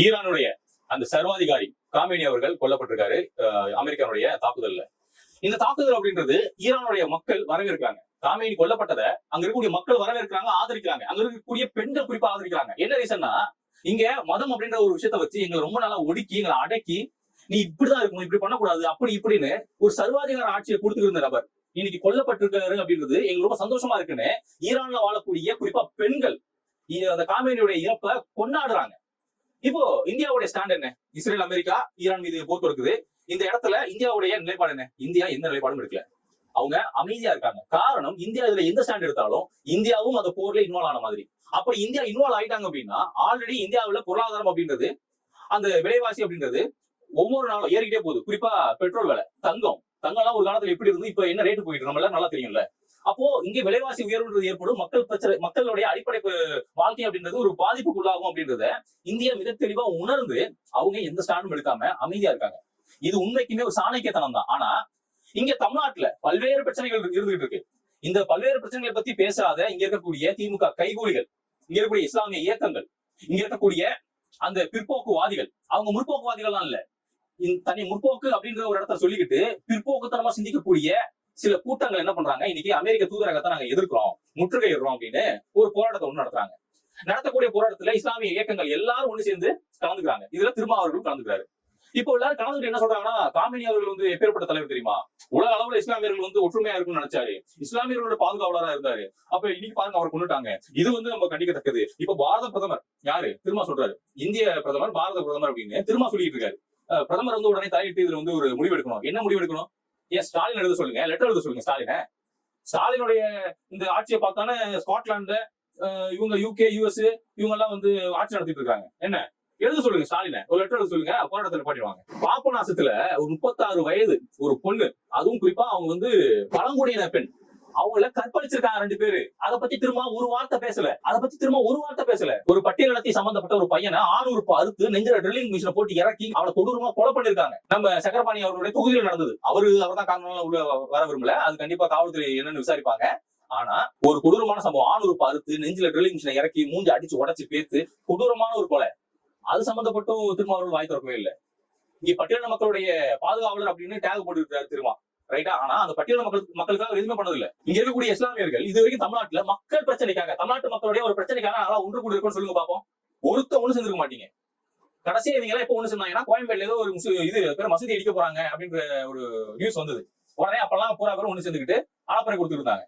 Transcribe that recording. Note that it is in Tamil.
ஈரானுடைய அந்த சர்வாதிகாரி காமேனி அவர்கள் கொல்லப்பட்டிருக்காரு அமெரிக்காவுடைய தாக்குதல்ல. இந்த தாக்குதல் அப்படின்றது ஈரானுடைய மக்கள் வரவேற்கிறாங்க. காமேனி கொல்லப்பட்டதை அங்க இருக்கக்கூடிய மக்கள் வரவேற்கிறாங்க, ஆதரிக்கிறாங்க. அங்க இருக்கக்கூடிய பெண்கள் குறிப்பா ஆதரிக்கிறாங்க. என்ன ரீசன்னா, இங்க மதம் அப்படின்ற ஒரு விஷயத்த வச்சு எங்களை ரொம்ப நாளா ஒடுக்கி எங்களை அடக்கி, நீ இப்படிதான் இருக்கணும், இப்படி பண்ணக்கூடாது, அப்படி இப்படின்னு ஒரு சர்வாதிகார ஆட்சியை கொடுத்துட்டு இருந்த நபர் இன்னைக்கு கொல்லப்பட்டிருக்காரு அப்படின்றது எங்களுக்கு ரொம்ப சந்தோஷமா இருக்குன்னு ஈரான்ல வாழக்கூடிய குறிப்பா பெண்கள் அந்த காமேனியுடைய இறப்பை கொண்டாடுறாங்க. இப்போ இந்தியாவுடைய ஸ்டாண்ட் என்ன? இஸ்ரேல் அமெரிக்கா ஈரான் மீது போர் தொடுக்குது. இந்த இடத்துல இந்தியாவுடைய நிலைப்பாடு என்ன? இந்தியா எந்த நிலைப்பாடும் எடுக்கல. அவங்க அமைதியா இருக்காங்க. காரணம், இந்தியா இதுல எந்த ஸ்டாண்ட் எடுத்தாலும் இந்தியாவும் அந்த போர்ல இன்வால்வ் ஆன மாதிரி. அப்ப இந்தியா இன்வால்வ் ஆயிட்டாங்க அப்படின்னா ஆல்ரெடி இந்தியாவுல பொருளாதாரம் அப்படின்றது, அந்த விலைவாசி அப்படின்றது ஒவ்வொரு நாளும் ஏறிக்கிட்டே போகுது. குறிப்பா பெட்ரோல் விலை, தங்கம்லாம் ஒரு காலத்துல எப்படி இருந்து இப்ப என்ன ரேட்டு போயிட்டு நம்ம எல்லாம் நல்லா தெரியும்ல. அப்போ இங்க விலைவாசி உயர்வுன்றது ஏற்படும், மக்கள் பிரச்சனை, மக்களுடைய அடிப்படை வாழ்க்கை அப்படின்றது ஒரு பாதிப்புக்குள்ளாகும் அப்படின்றத இந்தியா மிக தெளிவா உணர்ந்து அவங்க எந்த ஸ்டாண்டும் எடுக்காம அமைதியா இருக்காங்க. இது உண்மைக்குமே ஒரு சாணக்கியத்தனம் தான். ஆனா இங்க தமிழ்நாட்டுல பல்வேறு பிரச்சனைகள் இருந்துகிட்டு இருக்கு. இந்த பல்வேறு பிரச்சனைகளை பத்தி பேசாத இங்க இருக்கக்கூடிய திமுக கைகூலிகள், இங்க இருக்கக்கூடிய இஸ்லாமிய இயக்கங்கள், இங்க இருக்கக்கூடிய அந்த பிற்போக்குவாதிகள், அவங்க முற்போக்குவாதிகள்லாம் இல்ல, தனி முற்போக்கு அப்படின்ற ஒரு இடத்த சொல்லிக்கிட்டு பிற்போக்குத்தனமா சிந்திக்கக்கூடிய சில கூட்டங்கள் என்ன பண்றாங்க, இன்னைக்கு அமெரிக்க தூதரகத்தை நாங்க எதிர்க்கிறோம், முற்றுகையிடுறோம் அப்படின்னு ஒரு போராட்டத்தை ஒண்ணு நடத்துறாங்க. நடத்தக்கூடிய போராட்டத்துல இஸ்லாமிய இயக்கங்கள் எல்லாரும் ஒண்ணு சேர்ந்து கலந்துக்கிறாங்க. இதுல திருமாவர்களும் கலந்துக்கிறாரு. இப்போ எல்லாரும் கலந்துட்டு என்ன சொல்றாங்கன்னா, காமினி அவர்கள் வந்து எப்பேற்பட்ட தலைவர் தெரியுமா? உலக அளவுல இஸ்லாமியர்கள் வந்து ஒற்றுமையா இருக்கும்னு நினைச்சாரு, இஸ்லாமியர்களோட பாதுகாவலரா இருந்தாரு. அப்ப இன்னைக்கு பாருங்க அவர் கொண்டுட்டாங்க. இது வந்து நம்ம கண்டிக்கத்தக்கது. இப்ப பாரத பிரதமர் யாரு? திருமா சொல்றாரு, இந்திய பிரதமர் பாரத பிரதமர் அப்படின்னு திருமா சொல்லிட்டு இருக்காரு. பிரதமர் வந்து உடனே தலையிட்டு இதுல வந்து ஒரு முடிவு எடுக்கணும். என்ன முடிவு எடுக்கணும்? ஏன் ஸ்டாலின் எழுத சொல்லுங்க, லெட்டர் எழுத சொல்லுங்க. ஸ்டாலினுடைய இந்த ஆட்சியை பார்த்தானே ஸ்காட்லாந்து, இவங்க யூகே, யூஎஸ், இவங்க எல்லாம் வந்து ஆட்சி நடத்திட்டு இருக்காங்க. என்ன எழுத சொல்லுங்க, ஸ்டாலின ஒரு லெட்டர் எழுத சொல்லுங்க, போராட்டத்தில் பாட்டிடுவாங்க. பாபநாசத்துல ஒரு 36 வயது ஒரு பொண்ணு, அதுவும் குறிப்பா அவங்க வந்து பழங்குடியின பெண், அவங்கள கற்பழிச்சிருக்காங்க 2 பேரு. அதை பத்தி திரும்ப ஒரு வார்த்தை பேசல. ஒரு பட்டியலத்தி சம்பந்தப்பட்ட ஒரு பையனை 600 அறுத்து நெஞ்சில ட்ரில்லிங் மிஷினை போட்டு இறக்கி அவனை கொடூரமா கொலை பண்ணிருக்காங்க. நம்ம சக்கரபாணி அவர்களுடைய தொகுதியில் நடந்தது. அவர்தான் காரணம் உள்ள வர விரும்பல. அது கண்டிப்பா காவல்துறை என்னன்னு விசாரிப்பாங்க. ஆனா ஒரு கொடூரமான சம்பவம், 600 அறுத்து நெஞ்சில ட்ரில்லிங் மிஷினை இறக்கி மூஞ்சி அடிச்சு உடச்சு பேத்து கொடூரமான ஒரு கொலை. அது சம்பந்தப்பட்டும் திரும்ப அவர்கள் வாய் திறக்கவே இல்லை. இங்க பட்டியலின மக்களுடைய பாதுகாவலர் அப்படின்னு டேக் போட்டு இருக்காரு திருமா, ரைட்டா? ஆனா அந்த பட்டியலின மக்களுக்காக எதுவுமே பண்ணது இல்ல. இங்க இருக்கக்கூடிய இஸ்லாமியர்கள் இது வரைக்கும் தமிழ்நாட்டுல மக்கள் பிரச்சனைக்காக, தமிழ்நாட்டு மக்களுடைய ஒரு பிரச்சனைக்காக நல்லா ஒன்று கூட இருக்கும்னு சொல்லுங்க பாப்போம். ஒண்ணு செஞ்சிருக்க மாட்டீங்க. கடைசியா இவங்க எல்லாம் எப்ப ஒண்ணு சொன்னாங்கன்னா, கோயம்பேடுல ஏதோ ஒரு இது மசூதி அடிக்க போறாங்க அப்படின்ற ஒரு நியூஸ் வந்தது. உடனே அப்பெல்லாம் பூரா பேரும் ஒண்ணு சேர்ந்துக்கிட்டு ஆலப்பறை கொடுத்துட்டு இருந்தாங்க.